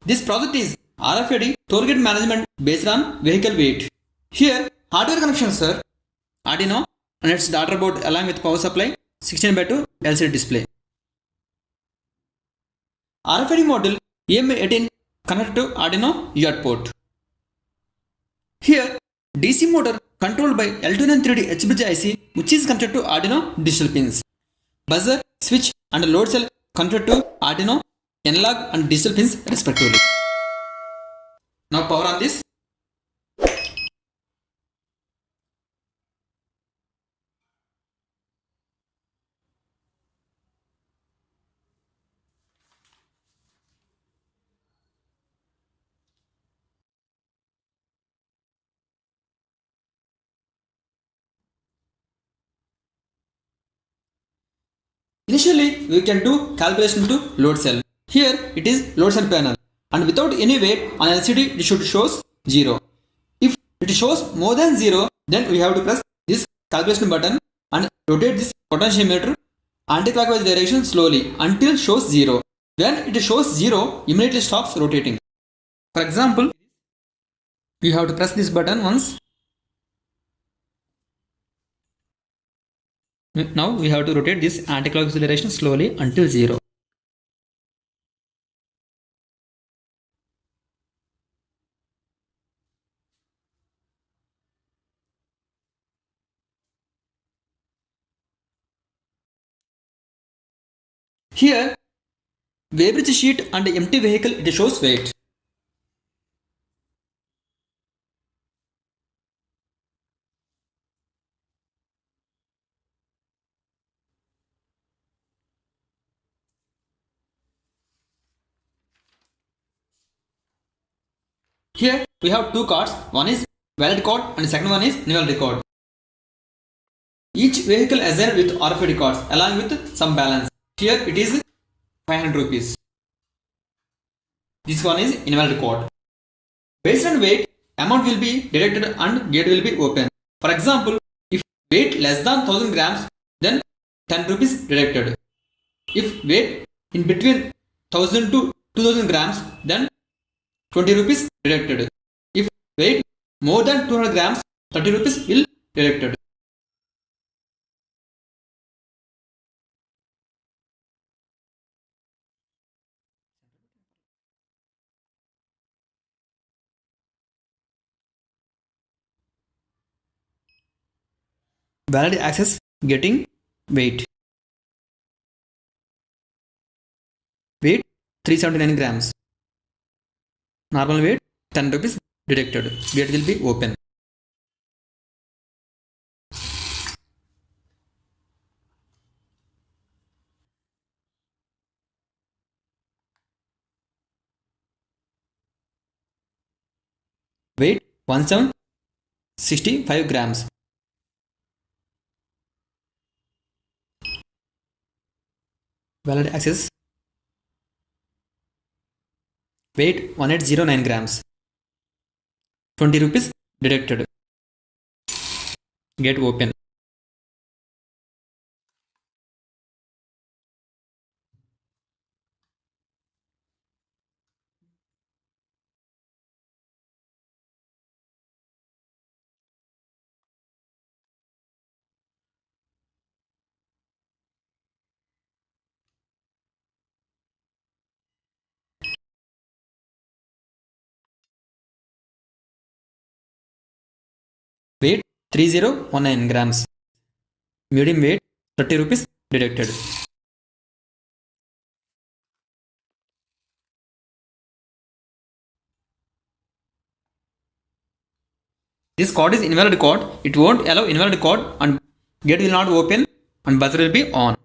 This project is RFID Tollgate management based on vehicle weight. Here, hardware connections are Arduino and its daughter board along with power supply, 16:2 LCD display. RFID module EM18 connected to Arduino UART port. Here, DC motor controlled by L293D H-bridge IC which is connected to Arduino digital pins. Buzzer, switch and load cell connected to Arduino Analog and digital pins respectively. Now power on this. Initially, we can do calculation to load cell. Here it is load cell panel and without any weight on LCD it should shows 0. If it shows more than 0, then we have to press this calculation button and rotate this potentiometer anti-clockwise direction slowly until shows 0. When it shows 0, immediately stops rotating. For example, we have to press this button once. Now we have to rotate this anti-clockwise direction slowly until 0. Here, weighbridge sheet and empty vehicle it shows weight. Here we have two cards, one is valid card and second one is invalid card. Each vehicle assigned with RFID cards along with some balance. Here it is 500 rupees. This one is invalid card. Based on weight, amount will be deducted and gate will be open. For example, if weight less than 1000 grams, then 10 rupees deducted. If weight in between 1000 to 2000 grams, then 20 rupees deducted. If weight more than 200 grams, 30 rupees will deducted. Valid access getting weight. Weight 379 grams. Normal weight 10 rupees deducted. Gate will be open. Weight 1765 grams. Valid access. Weight 1809 grams. 20 rupees deducted. Gate open. Weight 3019 grams. Medium weight 30 rupees deducted. This code is invalid code. It won't allow invalid code and gate will not open and buzzer will be on.